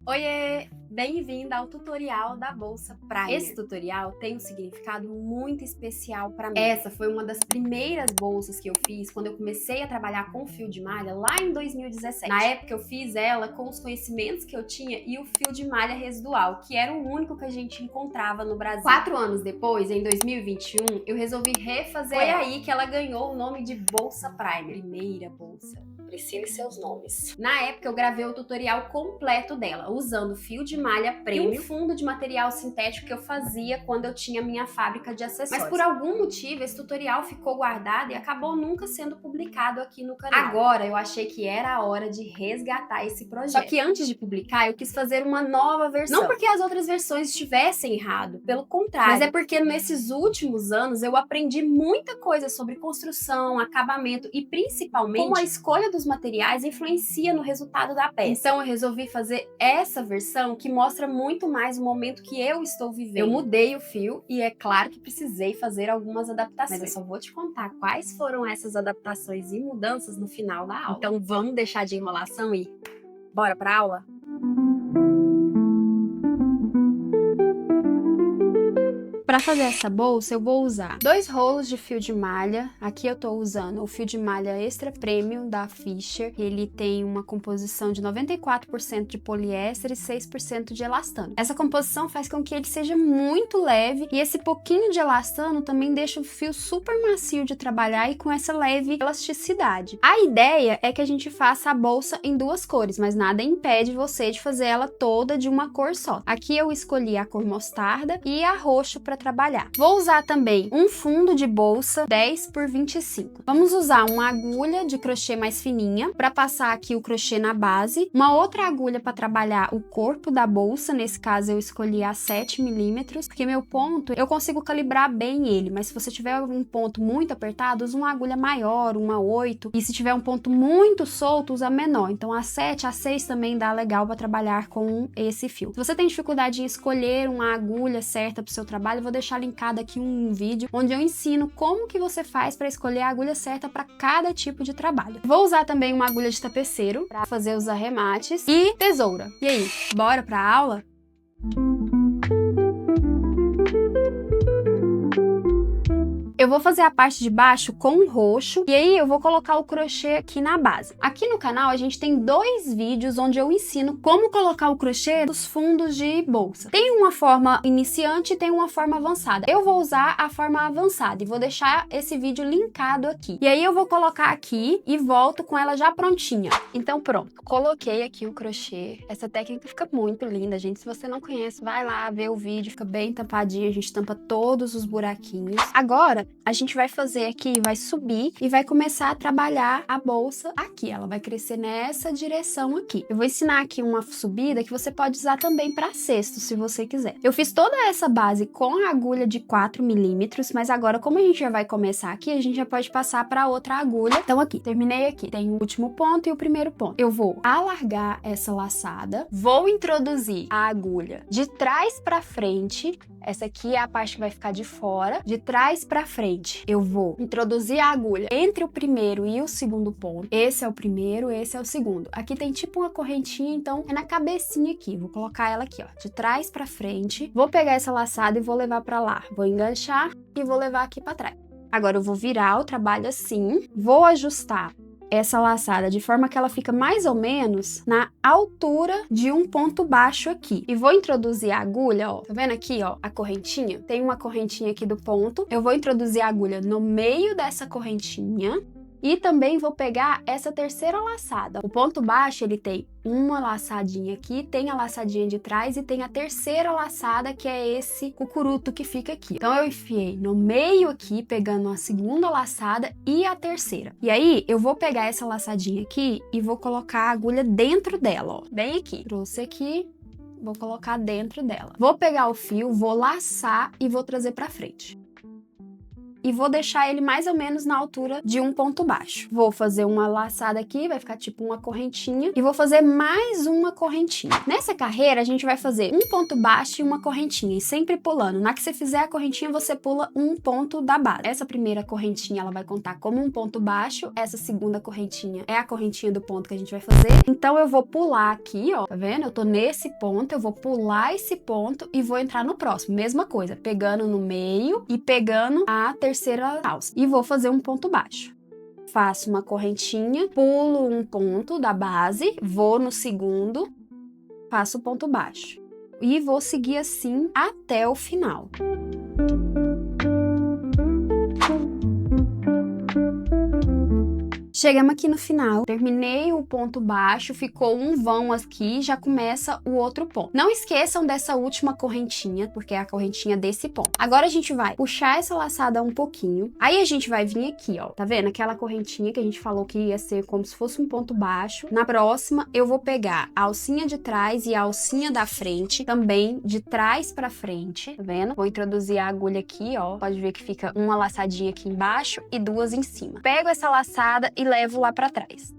Oiê! Bem-vinda ao tutorial da Bolsa Primer. Esse tutorial tem um significado muito especial para mim. Essa foi uma das primeiras bolsas que eu fiz quando eu comecei a trabalhar com fio de malha lá em 2017. Na época eu fiz ela com os conhecimentos que eu tinha e o fio de malha residual, que era o único que a gente encontrava no Brasil. 4 anos depois, em 2021, eu resolvi refazer. Foi aí que ela ganhou o nome de Bolsa Primer. Primeira bolsa. Priscila e seus nomes. Na época eu gravei o tutorial completo dela, usando fio de malha premium e um fundo de material sintético que eu fazia quando eu tinha minha fábrica de acessórios. Mas por algum motivo esse tutorial ficou guardado e acabou nunca sendo publicado aqui no canal. Agora eu achei que era a hora de resgatar esse projeto. Só que antes de publicar eu quis fazer uma nova versão. Não porque as outras versões estivessem errado, pelo contrário. Mas é porque nesses últimos anos eu aprendi muita coisa sobre construção, acabamento e principalmente como a escolha dos materiais influencia no resultado da peça. Então eu resolvi fazer essa versão que mostra muito mais o momento que eu estou vivendo. Eu mudei o fio e é claro que precisei fazer algumas adaptações. Mas eu só vou te contar quais foram essas adaptações e mudanças no final da aula. Então vamos deixar de enrolação e bora pra aula? Para fazer essa bolsa, eu vou usar 2 rolos de fio de malha. Aqui eu tô usando o fio de malha Extra Premium da Fischer. Ele tem uma composição de 94% de poliéster e 6% de elastano. Essa composição faz com que ele seja muito leve e esse pouquinho de elastano também deixa o fio super macio de trabalhar e com essa leve elasticidade. A ideia é que a gente faça a bolsa em 2 cores, mas nada impede você de fazer ela toda de uma cor só. Aqui eu escolhi a cor mostarda e a roxo para trabalhar. Vou usar também um fundo de bolsa 10 por 25. Vamos usar uma agulha de crochê mais fininha para passar aqui o crochê na base, uma outra agulha para trabalhar o corpo da bolsa, nesse caso eu escolhi a 7 milímetros, porque meu ponto eu consigo calibrar bem ele, mas se você tiver um ponto muito apertado, usa uma agulha maior, uma 8, e se tiver um ponto muito solto, usa menor. Então a 7, a 6 também dá legal para trabalhar com esse fio. Se você tem dificuldade em escolher uma agulha certa para o seu trabalho, eu vou deixar linkado aqui um vídeo onde eu ensino como que você faz para escolher a agulha certa para cada tipo de trabalho. Vou usar também uma agulha de tapeceiro para fazer os arremates e tesoura. E aí, bora para a aula? Eu vou fazer a parte de baixo com roxo e aí eu vou colocar o crochê aqui na base. Aqui no canal a gente tem 2 vídeos onde eu ensino como colocar o crochê nos fundos de bolsa. Tem uma forma iniciante e tem uma forma avançada. Eu vou usar a forma avançada e vou deixar esse vídeo linkado aqui. E aí eu vou colocar aqui e volto com ela já prontinha. Então pronto, coloquei aqui o crochê. Essa técnica fica muito linda, gente. Se você não conhece, vai lá ver o vídeo, fica bem tampadinho, a gente tampa todos os buraquinhos. Agora, a gente vai fazer aqui, vai subir e vai começar a trabalhar a bolsa aqui. Ela vai crescer nessa direção aqui. Eu vou ensinar aqui uma subida que você pode usar também para cesto, se você quiser. Eu fiz toda essa base com a agulha de 4 milímetros, mas agora, como a gente já vai começar aqui, a gente já pode passar para outra agulha. Então aqui, terminei aqui. Tem o último ponto e o primeiro ponto. Eu vou alargar essa laçada, vou introduzir a agulha de trás para frente. Essa aqui é a parte que vai ficar de fora, de trás para frente. Eu vou introduzir a agulha entre o primeiro e o segundo ponto. Esse é o primeiro, esse é o segundo. Aqui tem tipo uma correntinha, então é na cabecinha aqui. Vou colocar ela aqui, ó, de trás para frente. Vou pegar essa laçada e vou levar para lá. Vou enganchar e vou levar aqui para trás. Agora eu vou virar o trabalho assim, vou ajustar essa laçada de forma que ela fica mais ou menos na altura de um ponto baixo aqui. E vou introduzir a agulha, ó. Tá vendo aqui, ó, a correntinha? Tem uma correntinha aqui do ponto. Eu vou introduzir a agulha no meio dessa correntinha E também vou pegar essa terceira laçada. O ponto baixo, ele tem uma laçadinha aqui, tem a laçadinha de trás e tem a terceira laçada, que é esse cucuruto que fica aqui. Então eu enfiei no meio aqui, pegando a segunda laçada e a terceira. E aí eu vou pegar essa laçadinha aqui e vou colocar a agulha dentro dela, ó, bem aqui. Trouxe aqui, vou colocar dentro dela. Vou pegar o fio, vou laçar e vou trazer pra frente. E vou deixar ele mais ou menos na altura de um ponto baixo. Vou fazer uma laçada aqui, vai ficar tipo uma correntinha, e vou fazer mais uma correntinha. Nessa carreira, a gente vai fazer um ponto baixo e uma correntinha, e sempre pulando. Na que você fizer a correntinha, você pula um ponto da base. Essa primeira correntinha, ela vai contar como um ponto baixo, essa segunda correntinha é a correntinha do ponto que a gente vai fazer. Então, eu vou pular aqui, ó, tá vendo? Eu tô nesse ponto, eu vou pular esse ponto e vou entrar no próximo. Mesma coisa, pegando no meio e pegando a terceira alça. E vou fazer um ponto baixo. Faço uma correntinha, pulo um ponto da base, vou no segundo, faço ponto baixo. E vou seguir assim até o final. Chegamos aqui no final, terminei o ponto baixo, ficou um vão aqui, já começa o outro ponto. Não esqueçam dessa última correntinha, porque é a correntinha desse ponto. Agora a gente vai puxar essa laçada um pouquinho, aí a gente vai vir aqui, ó, tá vendo? Aquela correntinha que a gente falou que ia ser como se fosse um ponto baixo. Na próxima, eu vou pegar a alcinha de trás e a alcinha da frente, também de trás pra frente, tá vendo? Vou introduzir a agulha aqui, ó, pode ver que fica uma laçadinha aqui embaixo e duas em cima. Pego essa laçada e levo lá pra trás.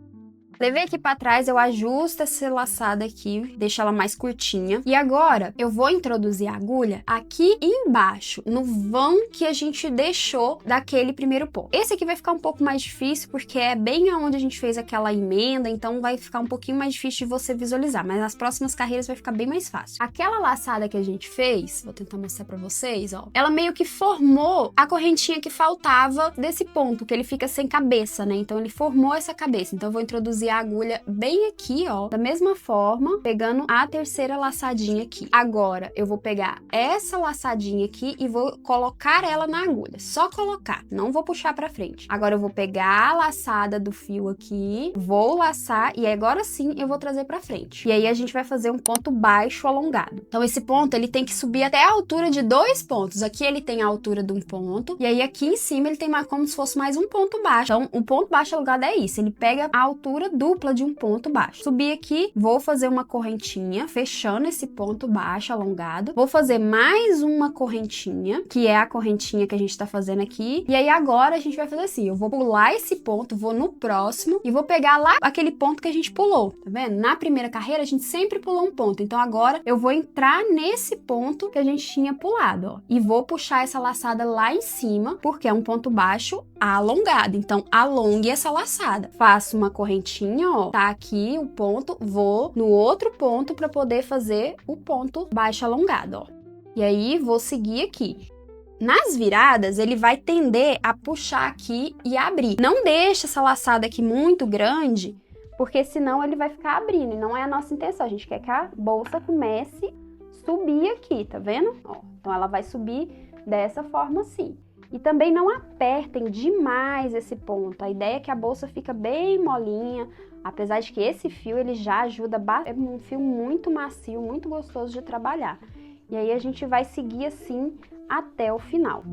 Levei aqui pra trás, eu ajusto essa laçada aqui, deixo ela mais curtinha. E agora, eu vou introduzir a agulha aqui embaixo, no vão que a gente deixou daquele primeiro ponto. Esse aqui vai ficar um pouco mais difícil, porque é bem aonde a gente fez aquela emenda, então vai ficar um pouquinho mais difícil de você visualizar, mas nas próximas carreiras vai ficar bem mais fácil. Aquela laçada que a gente fez, vou tentar mostrar pra vocês, ó, ela meio que formou a correntinha que faltava desse ponto, que ele fica sem cabeça, né? Então ele formou essa cabeça, então eu vou introduzir a agulha bem aqui, ó, da mesma forma, pegando a terceira laçadinha aqui. Agora, eu vou pegar essa laçadinha aqui e vou colocar ela na agulha. Só colocar, não vou puxar pra frente. Agora, eu vou pegar a laçada do fio aqui, vou laçar e agora sim eu vou trazer pra frente. E aí, a gente vai fazer um ponto baixo alongado. Então, esse ponto, ele tem que subir até a altura de 2 pontos. Aqui, ele tem a altura de um ponto e aí, aqui em cima, ele tem mais, como se fosse mais um ponto baixo. Então, o ponto baixo alongado é isso. Ele pega a altura dupla de um ponto baixo. Subi aqui, vou fazer uma correntinha, fechando esse ponto baixo alongado. Vou fazer mais uma correntinha, que é a correntinha que a gente tá fazendo aqui. E aí agora a gente vai fazer assim, eu vou pular esse ponto, vou no próximo e vou pegar lá aquele ponto que a gente pulou, tá vendo? Na primeira carreira a gente sempre pulou um ponto, então agora eu vou entrar nesse ponto que a gente tinha pulado, ó. E vou puxar essa laçada lá em cima, porque é um ponto baixo alongado, então alongue essa laçada. Faço uma correntinha, ó, tá aqui o ponto, vou no outro ponto para poder fazer o ponto baixo alongado, ó. E aí vou seguir aqui. Nas viradas, ele vai tender a puxar aqui e abrir. Não deixa essa laçada aqui muito grande, porque senão ele vai ficar abrindo, e não é a nossa intenção. A gente quer que a bolsa comece a subir aqui, tá vendo? Ó, então ela vai subir dessa forma assim. E também não apertem demais esse ponto. A ideia é que a bolsa fica bem molinha, apesar de que esse fio ele já ajuda bastante. É um fio muito macio, muito gostoso de trabalhar. E aí a gente vai seguir assim até o final.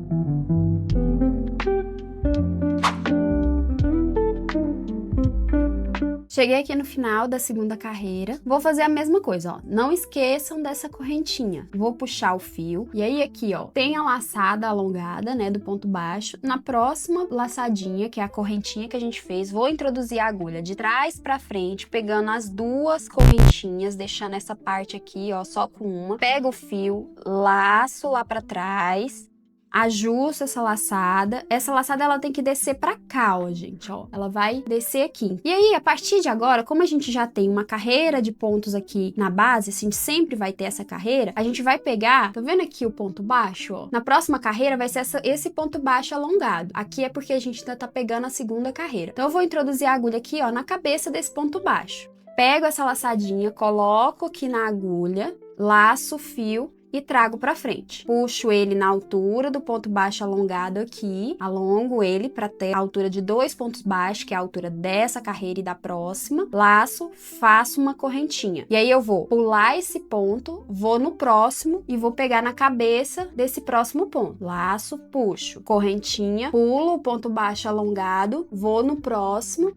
Cheguei aqui no final da segunda carreira, vou fazer a mesma coisa, ó, não esqueçam dessa correntinha, vou puxar o fio, e aí aqui, ó, tem a laçada alongada, né, do ponto baixo, na próxima laçadinha, que é a correntinha que a gente fez, vou introduzir a agulha de trás pra frente, pegando as duas correntinhas, deixando essa parte aqui, ó, só com uma, pego o fio, laço lá pra trás, ajusto essa laçada ela tem que descer pra cá, ó, gente, ó, ela vai descer aqui. E aí, a partir de agora, como a gente já tem uma carreira de pontos aqui na base, assim, sempre vai ter essa carreira, a gente vai pegar, tá vendo aqui o ponto baixo, ó? Na próxima carreira vai ser esse ponto baixo alongado. Aqui é porque a gente ainda tá pegando a segunda carreira. Então, eu vou introduzir a agulha aqui, ó, na cabeça desse ponto baixo. Pego essa laçadinha, coloco aqui na agulha, laço o fio e trago pra frente. Puxo ele na altura do ponto baixo alongado aqui, alongo ele para ter a altura de 2 pontos baixos, que é a altura dessa carreira e da próxima. Laço, faço uma correntinha. E aí eu vou pular esse ponto, vou no próximo e vou pegar na cabeça desse próximo ponto. Laço, puxo, correntinha, pulo o ponto baixo alongado, vou no próximo.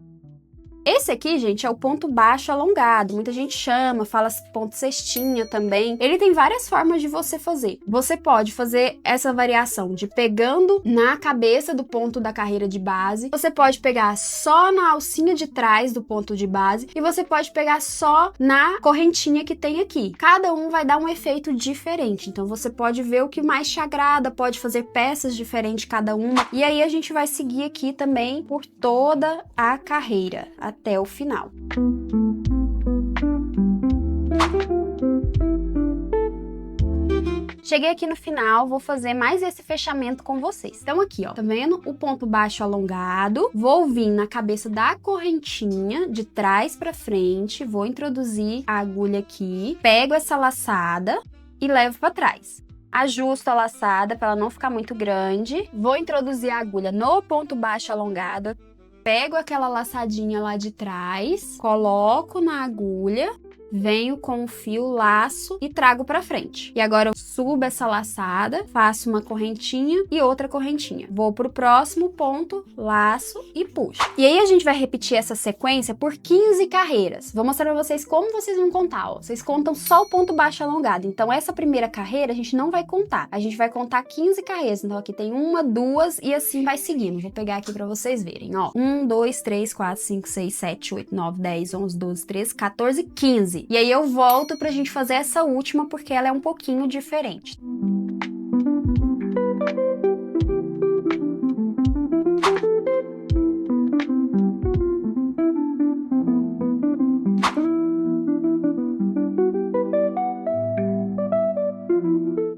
Esse aqui, gente, é o ponto baixo alongado. Muita gente chama, fala ponto cestinha também. Ele tem várias formas de você fazer. Você pode fazer essa variação de pegando na cabeça do ponto da carreira de base. Você pode pegar só na alcinha de trás do ponto de base. E você pode pegar só na correntinha que tem aqui. Cada um vai dar um efeito diferente. Então, você pode ver o que mais te agrada. Pode fazer peças diferentes cada uma. E aí, a gente vai seguir aqui também por toda a carreira, até o final. Cheguei aqui no final, vou fazer mais esse fechamento com vocês. Então aqui, ó, tá vendo o ponto baixo alongado? Vou vir na cabeça da correntinha, de trás pra frente, vou introduzir a agulha aqui, pego essa laçada e levo pra trás. Ajusto a laçada para ela não ficar muito grande, vou introduzir a agulha no ponto baixo alongado, pego aquela laçadinha lá de trás, coloco na agulha, venho com o fio, laço e trago pra frente. E agora eu subo essa laçada, faço uma correntinha e outra correntinha. Vou pro próximo ponto, laço e puxo. E aí a gente vai repetir essa sequência por 15 carreiras. Vou mostrar pra vocês como vocês vão contar, ó. Vocês contam só o ponto baixo alongado. Então essa primeira carreira a gente não vai contar. A gente vai contar 15 carreiras. Então aqui tem 1, 2 e assim vai seguindo. Vou pegar aqui pra vocês verem, ó. 1, 2, 3, 4, 5, 6, 7, 8, 9, 10, 11, 12, 13, 14, 15. E aí eu volto pra gente fazer essa última porque ela é um pouquinho diferente.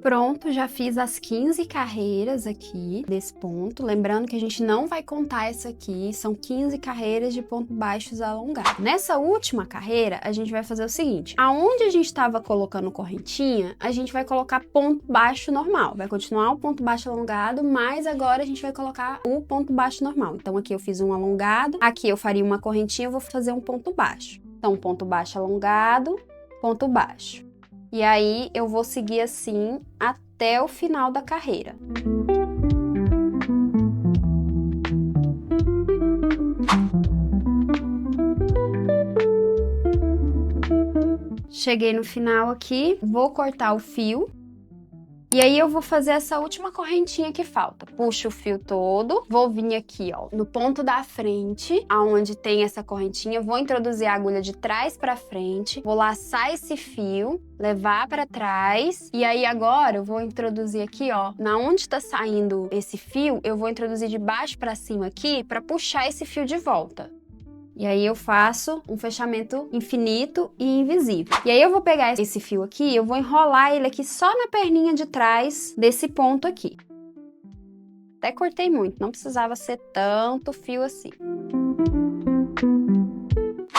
Pronto, já fiz as 15 carreiras aqui desse ponto. Lembrando que a gente não vai contar essa aqui, são 15 carreiras de ponto baixos alongados. Nessa última carreira, a gente vai fazer o seguinte: aonde a gente estava colocando correntinha, a gente vai colocar ponto baixo normal. Vai continuar o ponto baixo alongado, mas agora a gente vai colocar o ponto baixo normal. Então aqui eu fiz um alongado, aqui eu faria uma correntinha, eu vou fazer um ponto baixo. Então ponto baixo alongado, ponto baixo. E aí, eu vou seguir assim até o final da carreira. Cheguei no final aqui, vou cortar o fio. E aí eu vou fazer essa última correntinha que falta. Puxo o fio todo, vou vir aqui, ó, no ponto da frente, aonde tem essa correntinha, vou introduzir a agulha de trás pra frente, vou laçar esse fio, levar pra trás, e aí agora eu vou introduzir aqui, ó, na onde tá saindo esse fio, eu vou introduzir de baixo pra cima aqui pra puxar esse fio de volta. E aí eu faço um fechamento infinito e invisível. E aí eu vou pegar esse fio aqui, eu vou enrolar ele aqui só na perninha de trás desse ponto aqui. Até cortei muito, não precisava ser tanto fio assim.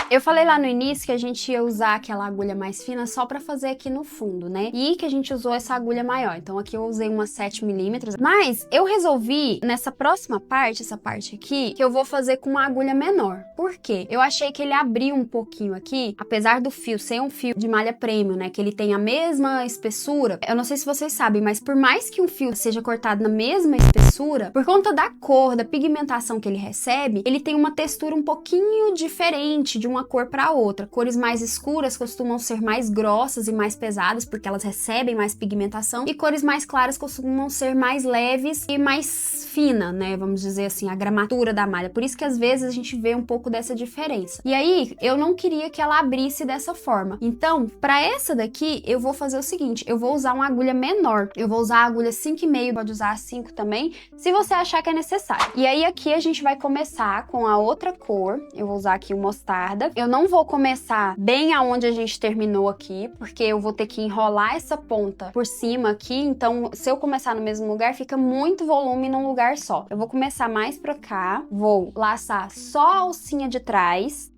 Eu falei lá no início que a gente ia usar aquela agulha mais fina só pra fazer aqui no fundo, né? E que a gente usou essa agulha maior. Então aqui eu usei uma 7mm. Mas eu resolvi, nessa próxima parte, essa parte aqui, que eu vou fazer com uma agulha menor. Por quê? Eu achei que ele abriu um pouquinho aqui, apesar do fio ser um fio de malha premium, né? Que ele tem a mesma espessura. Eu não sei se vocês sabem, mas por mais que um fio seja cortado na mesma espessura, por conta da cor, da pigmentação que ele recebe, ele tem uma textura um pouquinho diferente de uma cor para outra. Cores mais escuras costumam ser mais grossas e mais pesadas, porque elas recebem mais pigmentação, e cores mais claras costumam ser mais leves e mais fina, né? Vamos dizer assim, a gramatura da malha. Por isso que às vezes a gente vê um pouco dessa diferença. E aí, eu não queria que ela abrisse dessa forma. Então, para essa daqui, eu vou fazer o seguinte, eu vou usar uma agulha menor. Eu vou usar a agulha 5,5, pode usar a 5 também, se você achar que é necessário. E aí, aqui a gente vai começar com a outra cor. Eu vou usar aqui o mostarda. Eu não vou começar bem aonde a gente terminou aqui, porque eu vou ter que enrolar essa ponta por cima aqui, então se eu começar no mesmo lugar, fica muito volume num lugar só. Eu vou começar mais pra cá, vou laçar só a alcinha de trás,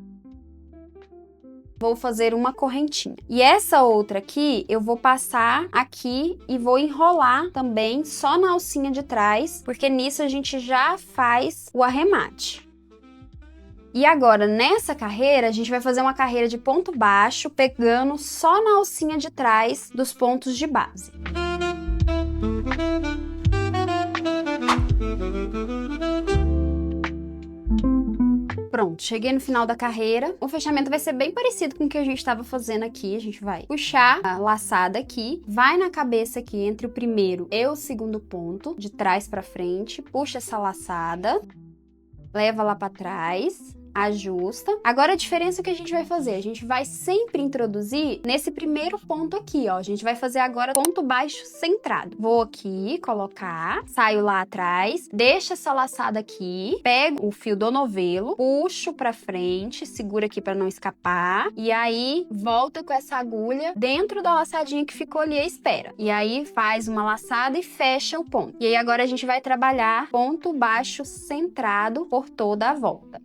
vou fazer uma correntinha. E essa outra aqui, eu vou passar aqui e vou enrolar também só na alcinha de trás, porque nisso a gente já faz o arremate. E agora, nessa carreira, a gente vai fazer uma carreira de ponto baixo, pegando só na alcinha de trás dos pontos de base. Pronto, cheguei no final da carreira. O fechamento vai ser bem parecido com o que a gente estava fazendo aqui. A gente vai puxar a laçada aqui, vai na cabeça aqui entre o primeiro e o segundo ponto, de trás para frente, puxa essa laçada, leva lá para trás, ajusta. Agora a diferença que a gente vai fazer, a gente vai sempre introduzir nesse primeiro ponto aqui, ó. A gente vai fazer agora ponto baixo centrado. Vou aqui colocar, saio lá atrás, deixa essa laçada aqui, pego o fio do novelo, puxo pra frente, segura aqui pra não escapar, e aí volta com essa agulha dentro da laçadinha que ficou ali à espera. E aí faz uma laçada e fecha o ponto. E aí agora a gente vai trabalhar ponto baixo centrado por toda a volta.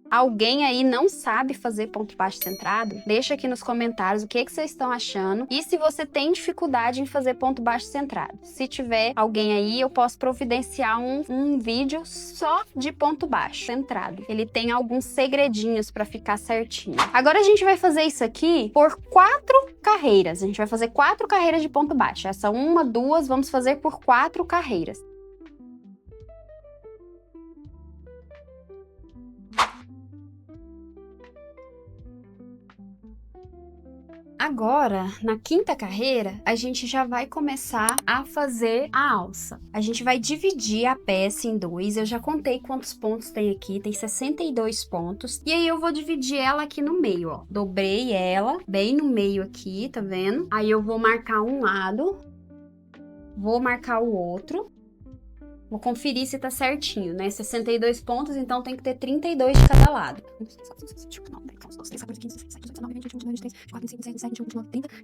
Alguém aí não sabe fazer ponto baixo centrado? Deixa aqui nos comentários o que vocês estão achando e se você tem dificuldade em fazer ponto baixo centrado. Se tiver alguém aí, eu posso providenciar um vídeo só de ponto baixo centrado. Ele tem alguns segredinhos para ficar certinho. Agora a gente vai fazer isso aqui por 4 carreiras. A gente vai fazer 4 carreiras de ponto baixo. Essa uma, duas, vamos fazer por 4 carreiras. Agora, na quinta carreira, a gente já vai começar a fazer a alça. A gente vai dividir a peça em 2. Eu já contei quantos pontos tem aqui, tem 62 pontos. E aí eu vou dividir ela aqui no meio, ó. Dobrei ela bem no meio aqui, tá vendo? Aí eu vou marcar um lado, vou marcar o outro. Vou conferir se tá certinho, né? 62 pontos, então tem que ter 32 de cada lado.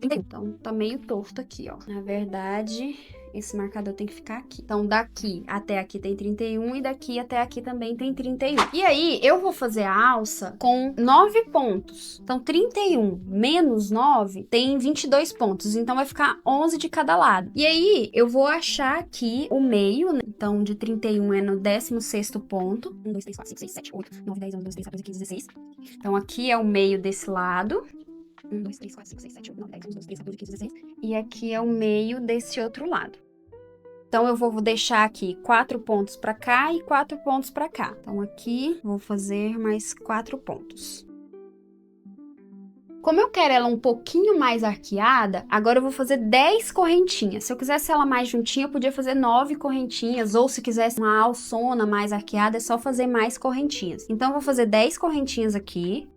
Então, tá meio torto aqui, ó. Na verdade, esse marcador tem que ficar aqui. Então, daqui até aqui tem 31 e daqui até aqui também tem 31. E aí, eu vou fazer a alça com 9 pontos. Então, 31 menos 9 tem 22 pontos. Então, vai ficar 11 de cada lado. E aí, eu vou achar aqui o meio, né? Então, de 31 é no 16º ponto. 1, 2, 3, 4, 5, 6, 7, 8, 9, 10, 11, 12, 13, 14, 15, 16. Então, aqui é o meio desse lado. 1, 2, 3, 4, 5, 6, 7, 8, 9, 10, 11, 12, 13, 14, 15, 16. E aqui é o meio desse outro lado. Então, eu vou deixar aqui 4 pontos para cá e 4 pontos para cá. Então, aqui, vou fazer mais 4 pontos. Como eu quero ela um pouquinho mais arqueada, agora eu vou fazer 10 correntinhas. Se eu quisesse ela mais juntinha, eu podia fazer 9 correntinhas, ou se quisesse uma alçona mais arqueada, é só fazer mais correntinhas. Então, eu vou fazer 10 correntinhas aqui.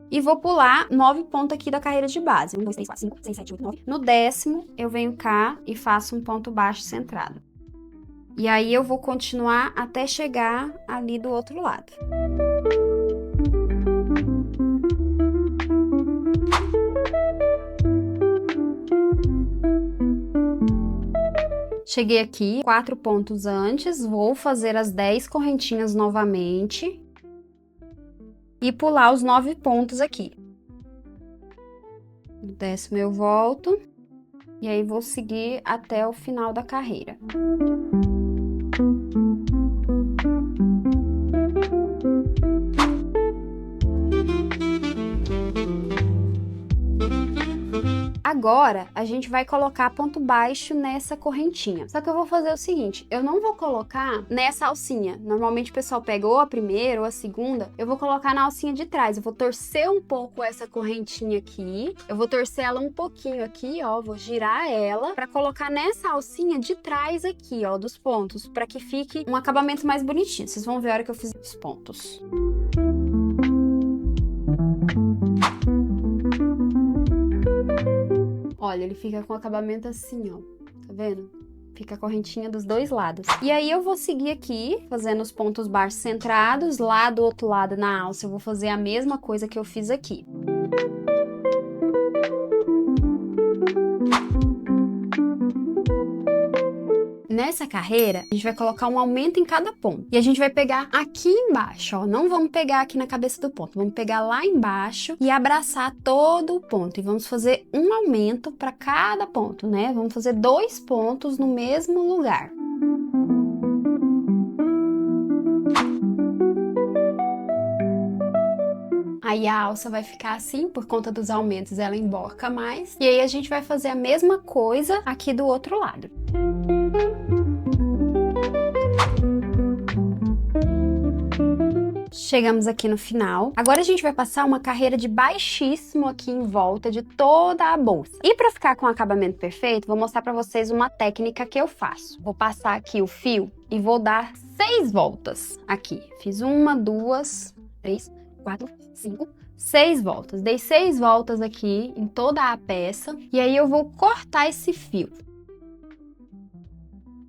E vou pular 9 pontos aqui da carreira de base. 1, 2, 3, 4, 5, 6, 7, 8, 9. No 10º, eu venho cá e faço um ponto baixo centrado. E aí, eu vou continuar até chegar ali do outro lado. Cheguei aqui, 4 pontos antes, vou fazer as 10 correntinhas novamente. E pular os 9 pontos aqui. No 10º eu volto. E aí, vou seguir até o final da carreira. Agora, a gente vai colocar ponto baixo nessa correntinha. Só que eu vou fazer o seguinte, eu não vou colocar nessa alcinha. Normalmente o pessoal pega ou a primeira ou a segunda. Eu vou colocar na alcinha de trás. Eu vou torcer um pouco essa correntinha aqui. Eu vou torcer ela um pouquinho aqui, ó. Vou girar ela pra colocar nessa alcinha de trás aqui, ó, dos pontos. Pra que fique um acabamento mais bonitinho. Vocês vão ver a hora que eu fizer os pontos. Olha, ele fica com o acabamento assim, ó. Tá vendo? Fica a correntinha dos dois lados. E aí, eu vou seguir aqui, fazendo os pontos baixos centrados. Lá do outro lado, na alça, eu vou fazer a mesma coisa que eu fiz aqui. Nessa carreira, a gente vai colocar um aumento em cada ponto. E a gente vai pegar aqui embaixo, ó. Não vamos pegar aqui na cabeça do ponto. Vamos pegar lá embaixo e abraçar todo o ponto. E vamos fazer um aumento para cada ponto, né? Vamos fazer 2 pontos no mesmo lugar. Aí a alça vai ficar assim, por conta dos aumentos ela emborca mais. E aí a gente vai fazer a mesma coisa aqui do outro lado. Chegamos aqui no final. Agora a gente vai passar uma carreira de baixíssimo aqui em volta de toda a bolsa. E para ficar com o acabamento perfeito, vou mostrar para vocês uma técnica que eu faço. Vou passar aqui o fio e vou dar 6 voltas aqui. Fiz 1, 2, 3, 4, 5, 6 voltas. Dei 6 voltas aqui em toda a peça e aí eu vou cortar esse fio.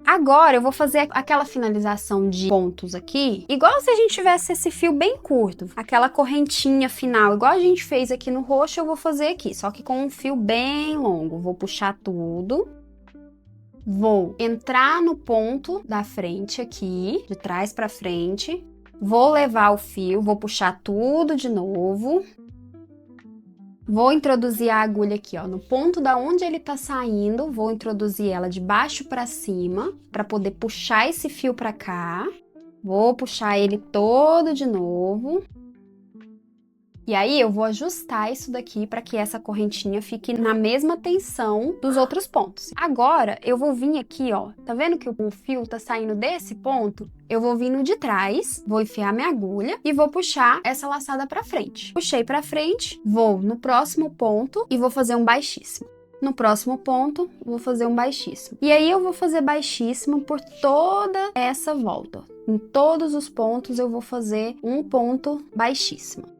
Agora eu vou fazer aquela finalização de pontos aqui, igual se a gente tivesse esse fio bem curto, aquela correntinha final, igual a gente fez aqui no roxo, eu vou fazer aqui, só que com um fio bem longo. Vou puxar tudo, vou entrar no ponto da frente aqui, de trás para frente, vou levar o fio, vou puxar tudo de novo. Vou introduzir a agulha aqui, ó, no ponto da onde ele tá saindo, vou introduzir ela de baixo para cima, para poder puxar esse fio para cá. Vou puxar ele todo de novo. E aí eu vou ajustar isso daqui para que essa correntinha fique na mesma tensão dos outros pontos. Agora eu vou vir aqui, ó, tá vendo que o fio tá saindo desse ponto? Eu vou vir no de trás, vou enfiar minha agulha e vou puxar essa laçada para frente. Puxei para frente, vou no próximo ponto e vou fazer um baixíssimo. No próximo ponto, vou fazer um baixíssimo. E aí eu vou fazer baixíssimo por toda essa volta. Em todos os pontos eu vou fazer um ponto baixíssimo.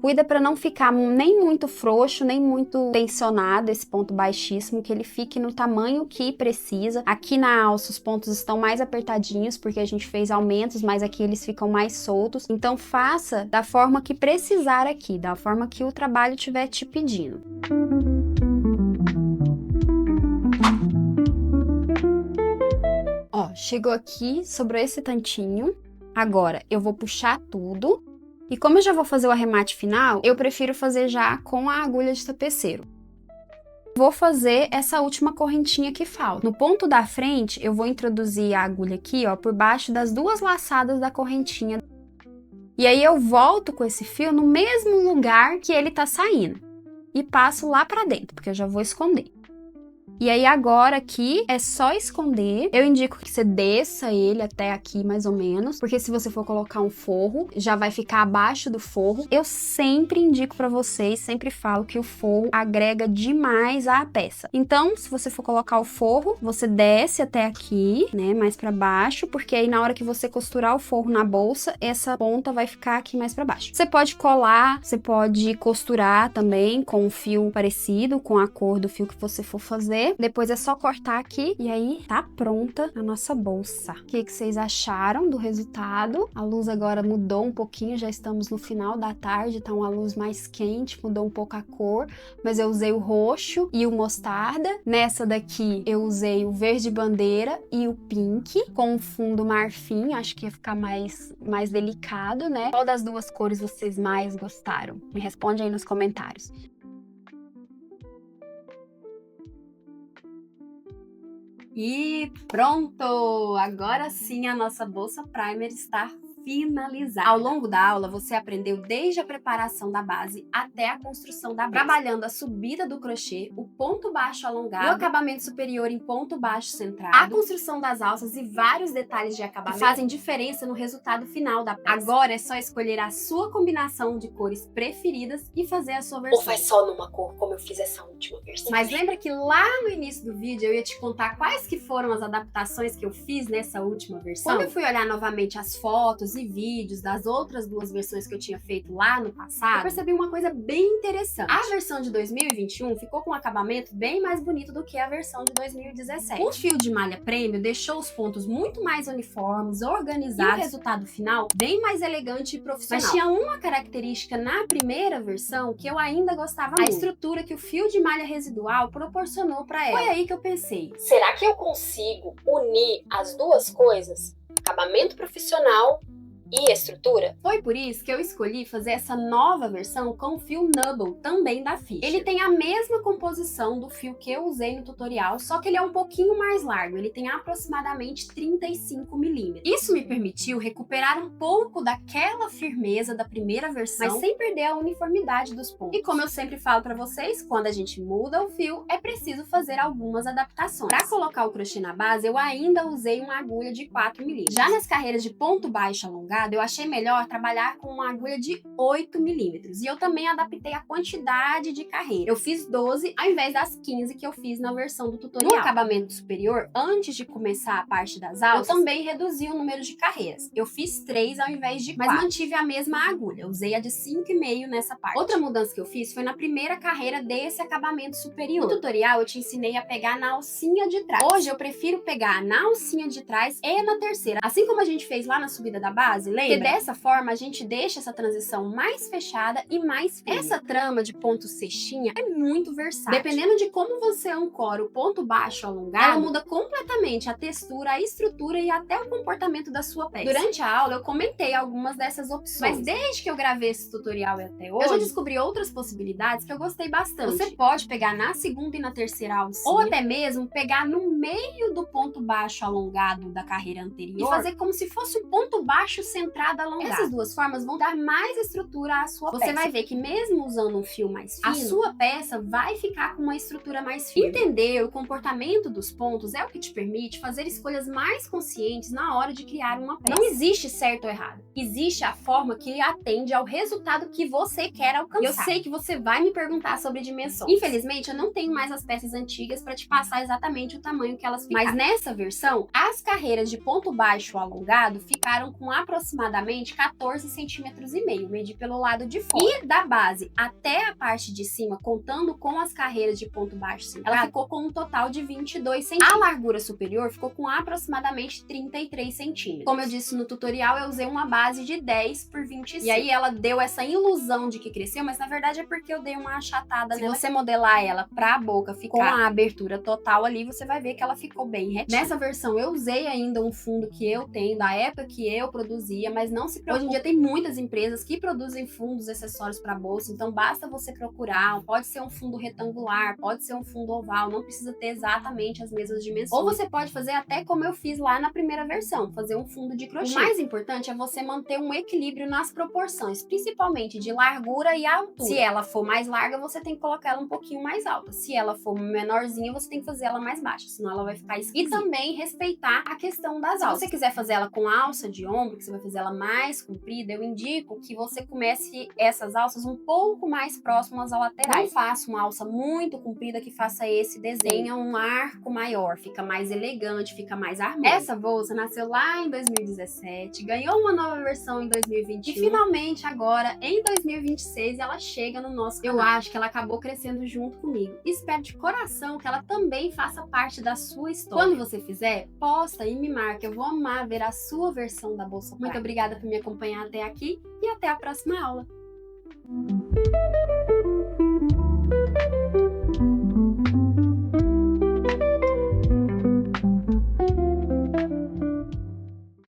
Cuida para não ficar nem muito frouxo, nem muito tensionado esse ponto baixíssimo, que ele fique no tamanho que precisa. Aqui na alça os pontos estão mais apertadinhos, porque a gente fez aumentos, mas aqui eles ficam mais soltos. Então faça da forma que precisar aqui, da forma que o trabalho estiver te pedindo. Ó, chegou aqui, sobrou esse tantinho. Agora eu vou puxar tudo. E como eu já vou fazer o arremate final, eu prefiro fazer já com a agulha de tapeceiro. Vou fazer essa última correntinha que falta. No ponto da frente, eu vou introduzir a agulha aqui, ó, por baixo das 2 laçadas da correntinha. E aí eu volto com esse fio no mesmo lugar que ele tá saindo. E passo lá pra dentro, porque eu já vou esconder. E aí agora aqui é só esconder. Eu indico que você desça ele até aqui mais ou menos, porque se você for colocar um forro, já vai ficar abaixo do forro. Eu sempre indico pra vocês, sempre falo que o forro agrega demais à peça. Então, se você for colocar o forro, você desce até aqui, né, mais pra baixo, porque aí na hora que você costurar o forro na bolsa, essa ponta vai ficar aqui mais pra baixo. Você pode colar, você pode costurar também com um fio parecido, com a cor do fio que você for fazer. Depois é só cortar aqui e aí tá pronta a nossa bolsa. O que vocês acharam do resultado? A luz agora mudou um pouquinho, já estamos no final da tarde, tá uma luz mais quente, mudou um pouco a cor, mas eu usei o roxo e o mostarda. Nessa daqui eu usei o verde bandeira e o pink com o fundo marfim, acho que ia ficar mais delicado, né? Qual das 2 cores vocês mais gostaram? Me responde aí nos comentários. E pronto! Agora sim a nossa bolsa primer está finalizada. Ao longo da aula, você aprendeu desde a preparação da base até a construção da bolsa, trabalhando a subida do crochê, o ponto baixo alongado, o acabamento superior em ponto baixo centrado, a construção das alças e vários detalhes de acabamento que fazem diferença no resultado final da peça. Agora é só escolher a sua combinação de cores preferidas e fazer a sua versão. Ou faz só numa cor, como eu fiz essa última versão. Mas lembra que lá no início do vídeo eu ia te contar quais que foram as adaptações que eu fiz nessa última versão? Quando eu fui olhar novamente as fotos fotos e vídeos das outras duas versões que eu tinha feito lá no passado, eu percebi uma coisa bem interessante. A versão de 2021 ficou com um acabamento bem mais bonito do que a versão de 2017. O fio de malha premium deixou os pontos muito mais uniformes, organizados, e o resultado final bem mais elegante e profissional. Mas tinha uma característica na primeira versão que eu ainda gostava muito: a estrutura que o fio de malha residual proporcionou para ela. Foi aí que eu pensei: será que eu consigo unir as duas coisas? Acabamento profissional e estrutura? Foi por isso que eu escolhi fazer essa nova versão com o fio Nubble, também da Fischer. Ele tem a mesma composição do fio que eu usei no tutorial, só que ele é um pouquinho mais largo, ele tem aproximadamente 35 milímetros. Isso me permitiu recuperar um pouco daquela firmeza da primeira versão, mas sem perder a uniformidade dos pontos. E como eu sempre falo pra vocês, quando a gente muda o fio, é preciso fazer algumas adaptações. Para colocar o crochê na base, eu ainda usei uma agulha de 4 milímetros. Já nas carreiras de ponto baixo alongado, eu achei melhor trabalhar com uma agulha de 8 milímetros. E eu também adaptei a quantidade de carreira. Eu fiz 12 ao invés das 15 que eu fiz na versão do tutorial. No acabamento superior, antes de começar a parte das alças, eu também reduzi o número de carreiras. Eu fiz 3 ao invés de 4, mas mantive a mesma agulha. Eu usei a de 5,5 nessa parte. Outra mudança que eu fiz foi na primeira carreira desse acabamento superior. No tutorial, eu te ensinei a pegar na alcinha de trás. Hoje, eu prefiro pegar na alcinha de trás e na terceira. Assim como a gente fez lá na subida da base, lembra? Porque dessa forma a gente deixa essa transição mais fechada e mais firme. Essa trama de ponto cestinha é muito versátil. Dependendo de como você ancora o ponto baixo alongado, ela muda completamente a textura, a estrutura e até o comportamento da sua peça. Durante a aula eu comentei algumas dessas opções, mas desde que eu gravei esse tutorial e até hoje, eu já descobri outras possibilidades que eu gostei bastante. Você pode pegar na segunda e na terceira alcinha, ou até mesmo pegar no meio do ponto baixo alongado da carreira anterior e fazer como se fosse o ponto baixo centrado alongado. Essas duas formas vão dar mais estrutura à sua peça. Você vai ver que mesmo usando um fio mais fino, a sua peça vai ficar com uma estrutura mais firme. Entender o comportamento dos pontos é o que te permite fazer escolhas mais conscientes na hora de criar uma peça. Não existe certo ou errado. Existe a forma que atende ao resultado que você quer alcançar. Eu sei que você vai me perguntar sobre dimensões. Infelizmente, eu não tenho mais as peças antigas para te passar exatamente o tamanho que elas ficaram. Mas nessa versão, as carreiras de ponto baixo alongado ficaram com aproximadamente 14 centímetros e meio, medi pelo lado de fora. E da base até a parte de cima, contando com as carreiras de ponto baixo centrado, ela ficou com um total de 22 centímetros. A largura superior ficou com aproximadamente 33 centímetros. Como eu disse no tutorial, eu usei uma base de 10 por 25. E aí ela deu essa ilusão de que cresceu, mas na verdade é porque eu dei uma achatada nela. Se você modelar ela pra boca ficar com a abertura total ali, você vai ver que ela ficou bem retinha. Nessa versão eu usei ainda um fundo que eu tenho, da época que eu produzia, mas não se preocupe. Hoje em dia tem muitas empresas que produzem fundos acessórios para bolsa, então basta você procurar. Pode ser um fundo retangular, pode ser um fundo oval, não precisa ter exatamente as mesmas dimensões. Ou você pode fazer até como eu fiz lá na primeira versão, fazer um fundo de crochê. O mais importante é você manter um equilíbrio nas proporções, principalmente de largura e altura. Se ela for mais larga, você tem que colocar ela um pouquinho mais alta. Se ela for menorzinha, você tem que fazer ela mais baixa, senão ela vai ficar esquisita. E também respeitar a questão das alças. Se você quiser fazer ela com alça de ombro, que você vai fazer ela mais comprida, eu indico que você comece essas alças um pouco mais próximas ao lateral. Não faça uma alça muito comprida que faça esse desenho, um arco maior, fica mais elegante, fica mais harmônico. Essa bolsa nasceu lá em 2017, ganhou uma nova versão em 2021 e finalmente agora, em 2026, ela chega no nosso canal. Eu acho que ela acabou crescendo junto comigo. Espero de coração que ela também faça parte da sua história. Quando você fizer, posta e me marca, eu vou amar ver a sua versão da bolsa. Muito obrigada por me acompanhar até aqui e até a próxima aula!